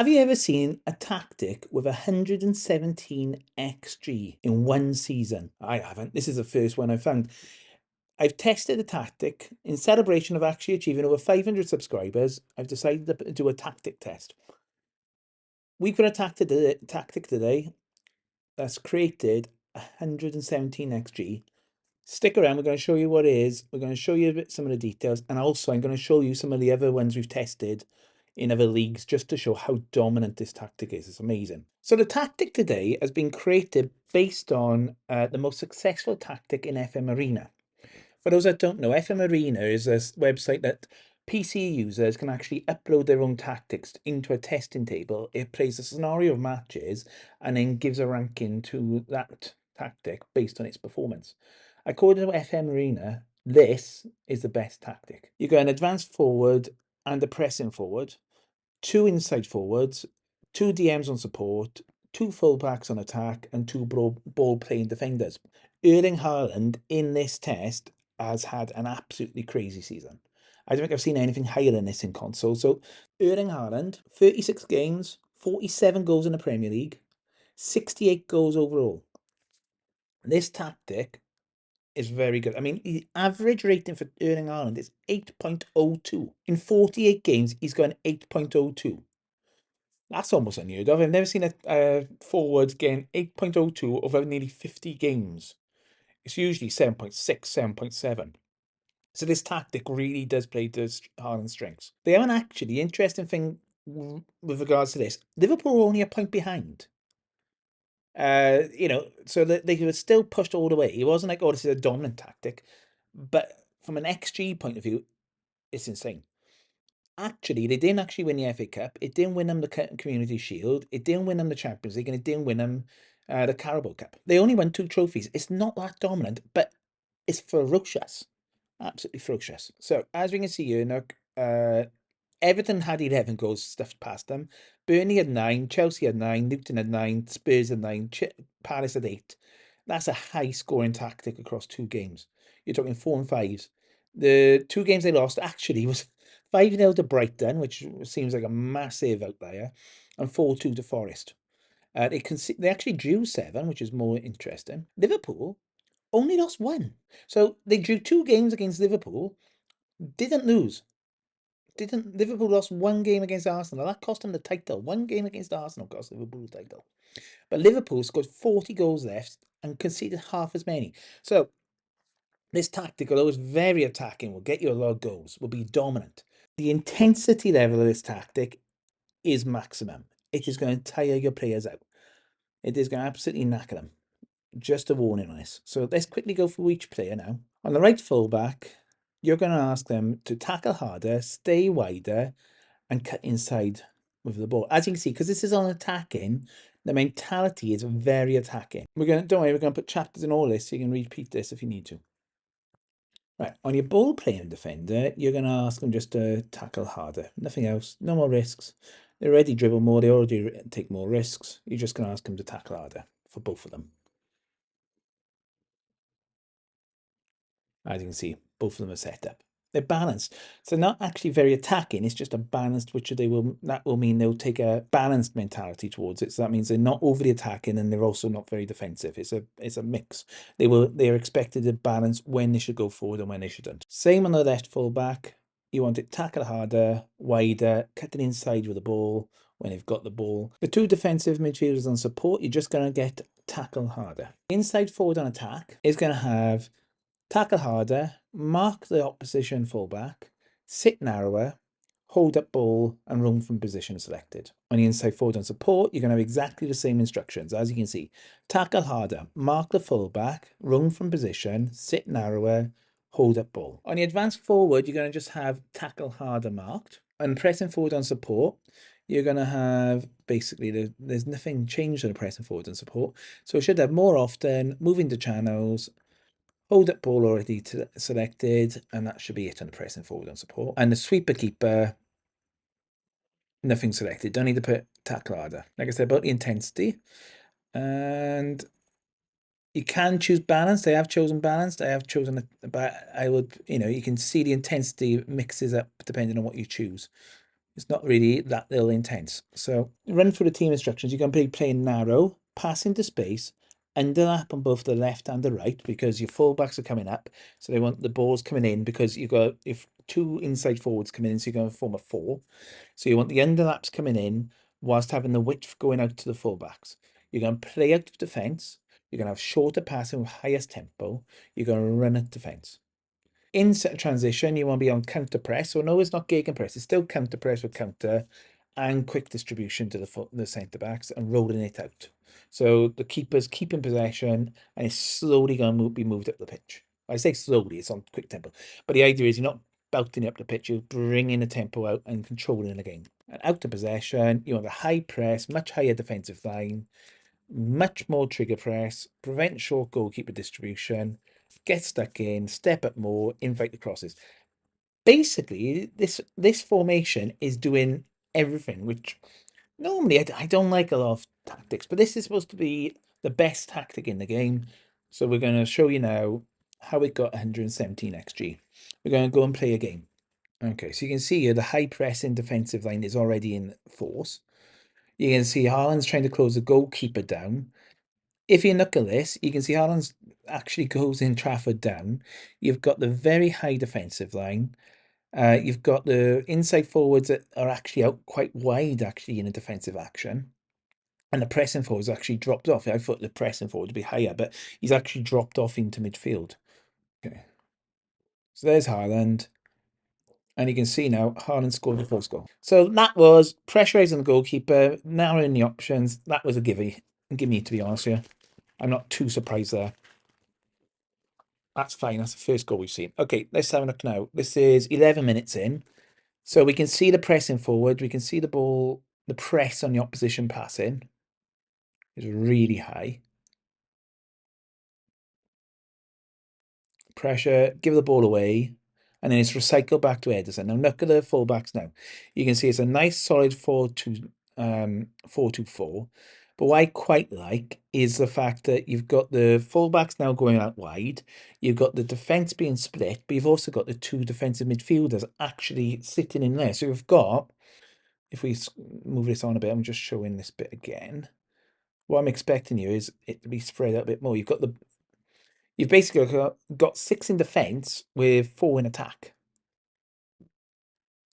Have you ever seen a tactic with 117 XG in one season? I haven't. This is the first one I've found. I've tested the tactic in celebration of actually achieving over 500 subscribers. I've decided to do a tactic test. We've got a tactic today that's created 117 XG. Stick around, we're going to show you what it is. We're going to show you some of the details, and also I'm going to show you some of the other ones we've tested in other leagues just to show how dominant this tactic is. It's amazing. So the tactic today has been created based on the most successful tactic in FM Arena. For those that don't know, FM Arena is a website that PC users can actually upload their own tactics into a testing table. It plays a scenario of matches and then gives a ranking to that tactic based on its performance. According to FM Arena, this is the best tactic. You got an advanced forward and a pressing forward, 2 inside forwards, 2 DMs on support, 2 fullbacks on attack, and 2 ball playing defenders. Erling Haaland in this test has had an absolutely crazy season. I don't think I've seen anything higher than this in console. So Erling Haaland, 36 games, 47 goals in the Premier League, 68 goals overall. This tactic is very good. I mean, the average rating for Erling Haaland is 8.02. In 48 games, he's got an 8.02. That's almost unheard of. I've never seen a forward getting 8.02 over nearly 50 games. It's usually 7.6, 7.7. So this tactic really does play to Haaland's strengths. They haven't actually, the interesting thing with regards to this, Liverpool were only a point behind. So that they were still pushed all the way. It wasn't like, oh, this is a dominant tactic. But from an XG point of view, it's insane. Actually, they didn't actually win the FA Cup. It didn't win them the Community Shield. It didn't win them the Champions League, and it didn't win them the Carabao Cup. They only won 2 trophies. It's not that dominant, but it's ferocious. Absolutely ferocious. So, as we can see here, now, Everton had 11 goals stuffed past them. Burnley had 9, Chelsea had 9, Luton had 9, Spurs had 9, Palace had 8. That's a high-scoring tactic across 2 games. You're talking 4 and 5s. The 2 games they lost actually was 5-0 to Brighton, which seems like a massive outlier, and 4-2 to Forest. They actually drew 7, which is more interesting. Liverpool only lost 1. So they drew 2 games against Liverpool, didn't lose. Liverpool lost 1 game against Arsenal. That cost them the title. 1 game against Arsenal cost Liverpool the title. But Liverpool scored 40 goals left and conceded half as many. So this tactic, although it's very attacking, will get you a lot of goals, will be dominant. The intensity level of this tactic is maximum. It is going to tire your players out. It is going to absolutely knacker them. Just a warning on this. So let's quickly go through each player now. On the right fullback, you're going to ask them to tackle harder, stay wider, and cut inside with the ball. As you can see, because this is on attacking, the mentality is very attacking. Don't worry, we're going to put chapters in all this, so you can repeat this if you need to. Right, on your ball playing defender, you're going to ask them just to tackle harder. Nothing else, no more risks. They already dribble more, they already take more risks. You're just going to ask them to tackle harder for both of them. As you can see, both of them are set up. They're balanced. So not actually very attacking, it's just a balanced, that will mean they'll take a balanced mentality towards it. So that means they're not overly attacking and they're also not very defensive. It's a mix. They are expected to balance when they should go forward and when they shouldn't. Same on the left full back. You want it tackle harder, wider, cutting inside with the ball when they've got the ball. The 2 defensive midfielders on support, you're just going to get tackle harder. Inside forward on attack is going to have tackle harder, mark the opposition fullback, sit narrower, hold up ball, and run from position selected. On the inside forward on support, you're going to have exactly the same instructions. As you can see, tackle harder, mark the fullback, run from position, sit narrower, hold up ball. On the advanced forward, you're going to just have tackle harder marked. And pressing forward on support, you're going to have basically, there's nothing changed on the pressing forward on support. So it should have more often, moving to channels, hold up ball already selected, and that should be it on the pressing forward on support. And the sweeper keeper, nothing selected. Don't need to put tackle harder. Like I said, about the intensity. And you can choose balanced. I have chosen balanced. I have chosen, but I would, you can see the intensity mixes up depending on what you choose. It's not really that little intense. So run through the team instructions. You're going to be playing narrow, pass into space, underlap on both the left and the right because your fullbacks are coming up. So they want the balls coming in because you've got if two inside forwards coming in, so you're going to form a four. So you want the underlaps coming in whilst having the width going out to the fullbacks. You're going to play out of defence. You're going to have shorter passing with highest tempo. You're going to run at defence. In set transition, you want to be on counter press. So no, it's not gegenpress. It's still counter press with counter and quick distribution to the centre backs and rolling it out. So the keeper's keeping possession and it's slowly going to be moved up the pitch. I say slowly, it's on quick tempo. But the idea is you're not belting up the pitch, you're bringing the tempo out and controlling the game. And out of possession, you want a high press, much higher defensive line, much more trigger press, prevent short goalkeeper distribution, get stuck in, step up more, invite the crosses. Basically, this formation is doing everything, which normally I don't like a lot of tactics, but this is supposed to be the best tactic in the game. So we're going to show you now how it got 117 XG. We're going to go and play a game. Okay, so you can see here the high pressing defensive line is already in force. You can see Haaland's trying to close the goalkeeper down. If you look at this, you can see Haaland's actually goes in Trafford down. You've got the very high defensive line. You've got the inside forwards that are actually out quite wide, actually, in a defensive action. And the pressing forwards actually dropped off. I thought the pressing forward would be higher, but he's actually dropped off into midfield. Okay. So there's Haaland. And you can see now Haaland scored the first goal. So that was pressurising the goalkeeper, narrowing the options. That was a gimme, to be honest with you. I'm not too surprised there. That's fine. That's the first goal we've seen. Okay, let's have a look now. This is 11 minutes in. So we can see the pressing forward. We can see the ball, the press on the opposition passing is really high. Pressure, give the ball away, and then it's recycled back to Ederson. Now look at the fullbacks now. You can see it's a nice solid 4-2-4. But what I quite like is the fact that you've got the fullbacks now going out wide. You've got the defence being split, but you've also got the two defensive midfielders actually sitting in there. So you've got, if we move this on a bit, I'm just showing this bit again. What I'm expecting you is it to be spread out a bit more. You've basically got 6 in defence with 4 in attack.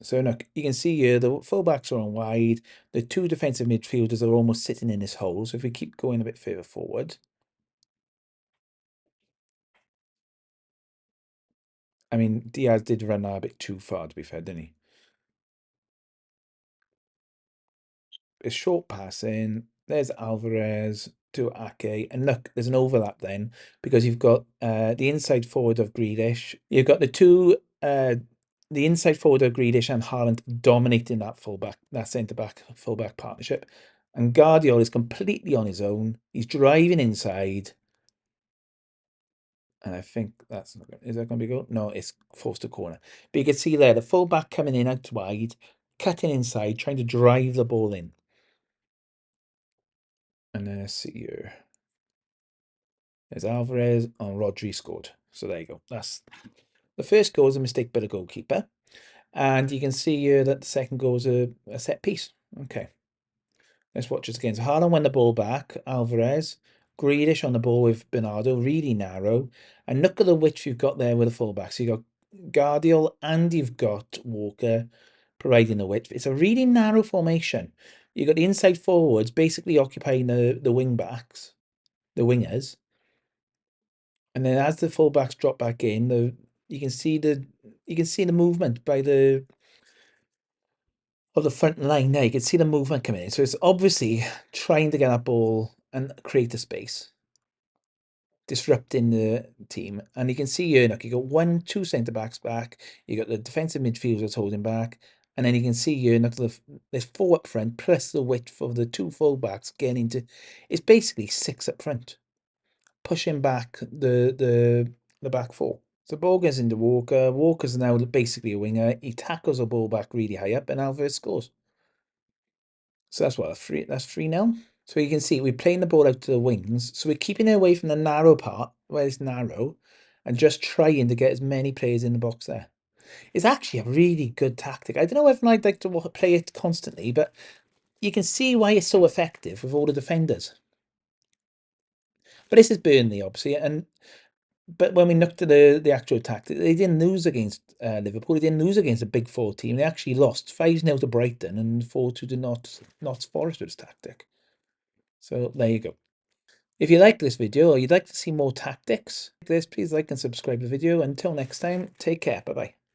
So look, you can see here the fullbacks are on wide. The two defensive midfielders are almost sitting in this hole. So if we keep going a bit further forward, I mean, Diaz did run a bit too far, to be fair, didn't he? It's short passing. There's Alvarez to Ake. And look, there's an overlap then because you've got the inside forward of Grealish. You've got the inside forward of Grealish and Haaland dominating that centre-back full-back partnership. And Guardiola is completely on his own. He's driving inside. And I think is that going to be good? No, it's forced to corner. But you can see there, the full-back coming in out wide, cutting inside, trying to drive the ball in. And then let's see here. There's Alvarez and Rodri scored. So there you go. That's the first goal is a mistake by the goalkeeper. And you can see here that the second goal is a set piece. Okay. Let's watch this again. So Haaland won the ball back. Alvarez. Grealish on the ball with Bernardo. Really narrow. And look at the width you've got there with the fullbacks. So you've got Guardiola and you've got Walker providing the width. It's a really narrow formation. You've got the inside forwards basically occupying the wing backs, the wingers. And then as the fullbacks drop back in, you can see the movement by the front line there. You can see the movement coming in. So it's obviously trying to get that ball and create a space, disrupting the team. And you can see here, look, you got 2 centre backs back. You got the defensive midfielders holding back. And then you can see here, look, there's 4 up front, plus the width of the 2 fullbacks getting into. It's basically 6 up front, pushing back the back 4. So ball goes into Walker. Walker's now basically a winger. He tackles the ball back really high up, and Alvarez scores. So that's what that's 3-0. So you can see we're playing the ball out to the wings. So we're keeping it away from the narrow part where it's narrow, and just trying to get as many players in the box there. is actually a really good tactic. I don't know if I'd like to play it constantly, but you can see why it's so effective with all the defenders. But this is Burnley, obviously, but when we looked at the actual tactic, they didn't lose against Liverpool. They didn't lose against a big four team. They actually lost 5-0 to Brighton and 4-2 to Notts Forest with this tactic. So there you go. If you like this video or you'd like to see more tactics like this, please like and subscribe the video. Until next time, take care. Bye bye.